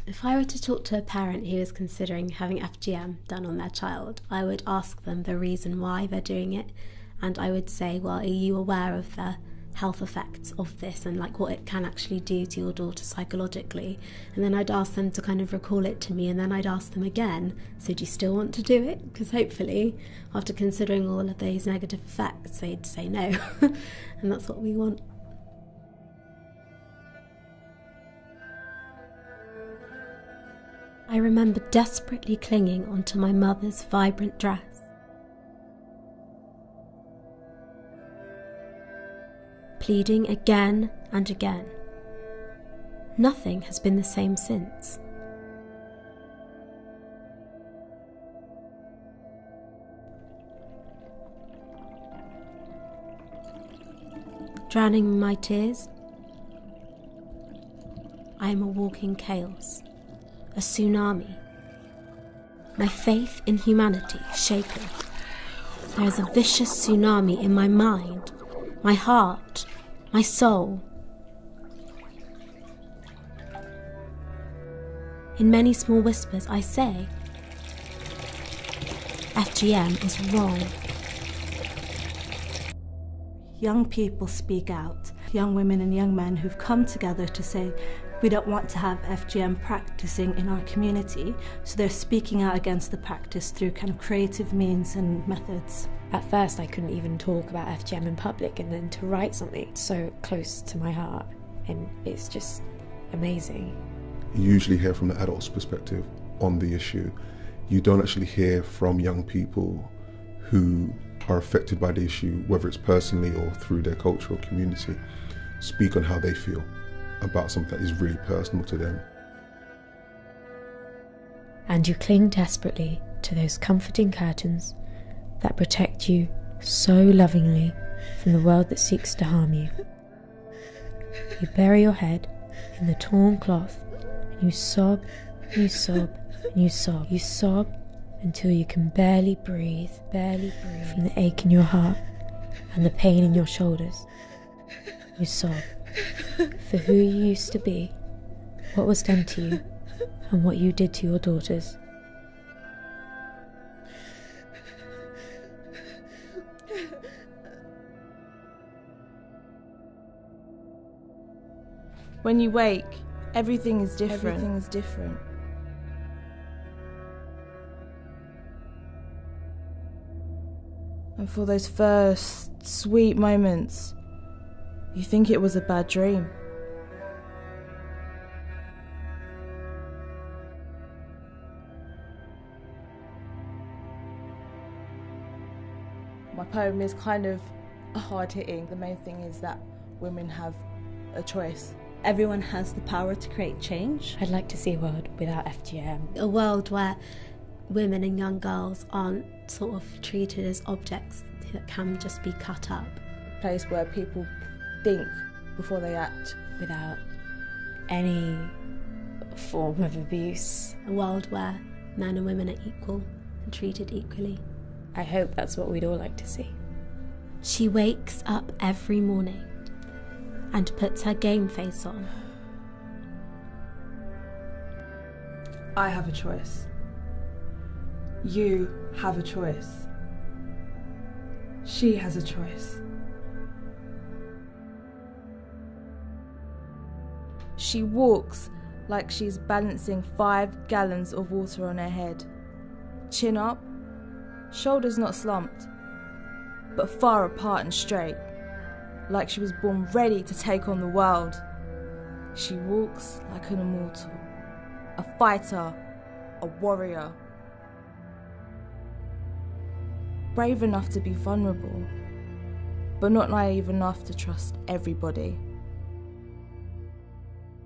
If I were to talk to a parent who is considering having FGM done on their child, I would ask them the reason why they're doing it, and I would say, well, are you aware of the health effects of this and like what it can actually do to your daughter psychologically? And then I'd ask them to kind of recall it to me, and then I'd ask them again, so do you still want to do it? Because hopefully after considering all of those negative effects they'd say no. And that's what we want. I remember desperately clinging onto my mother's vibrant dress. Pleading again and again. Nothing has been the same since. Drowning my tears, I am a walking chaos. A tsunami. My faith in humanity shaken. There is a vicious tsunami in my mind, my heart, my soul. In many small whispers I say, FGM is wrong. Young people speak out. Young women and young men who've come together to say, we don't want to have FGM practicing in our community, so they're speaking out against the practice through kind of creative means and methods. At first I couldn't even talk about FGM in public, and then to write something so close to my heart, and it's just amazing. You usually hear from the adult's perspective on the issue. You don't actually hear from young people who are affected by the issue, whether it's personally or through their cultural community, speak on how they feel about something that is really personal to them. And you cling desperately to those comforting curtains that protect you so lovingly from the world that seeks to harm you. You bury your head in the torn cloth and you sob, and you sob, and you sob. You sob until you can barely breathe from the ache in your heart and the pain in your shoulders. You sob for who you used to be, what was done to you, and what you did to your daughters. When you wake, everything is different. And for those first sweet moments, you think it was a bad dream. My poem is kind of hard-hitting. The main thing is that women have a choice. Everyone has the power to create change. I'd like to see a world without FGM. A world where women and young girls aren't sort of treated as objects that can just be cut up. A place where people think before they act. Without any form of abuse. A world where men and women are equal and treated equally. I hope that's what we'd all like to see. She wakes up every morning and puts her game face on. I have a choice. You have a choice. She has a choice. She walks like she's balancing 5 gallons of water on her head. Chin up, shoulders not slumped, but far apart and straight, like she was born ready to take on the world. She walks like an immortal, a fighter, a warrior. Brave enough to be vulnerable, but not naive enough to trust everybody.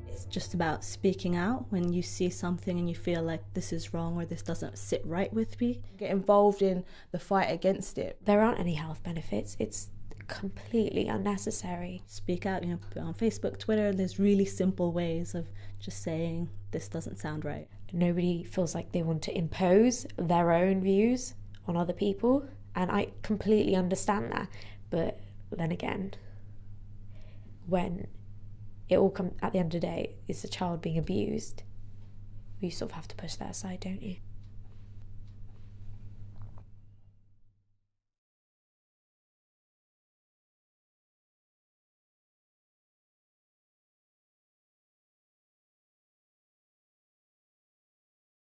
It's just about speaking out when you see something and you feel like this is wrong or this doesn't sit right with me. Get involved in the fight against it. There aren't any health benefits. It's completely unnecessary. Speak out, on Facebook, Twitter, there's really simple ways of just saying this doesn't sound right. Nobody feels like they want to impose their own views on other people, and I completely understand that. But then again, when it all comes at the end of the day, it's a child being abused, you sort of have to push that aside, don't you?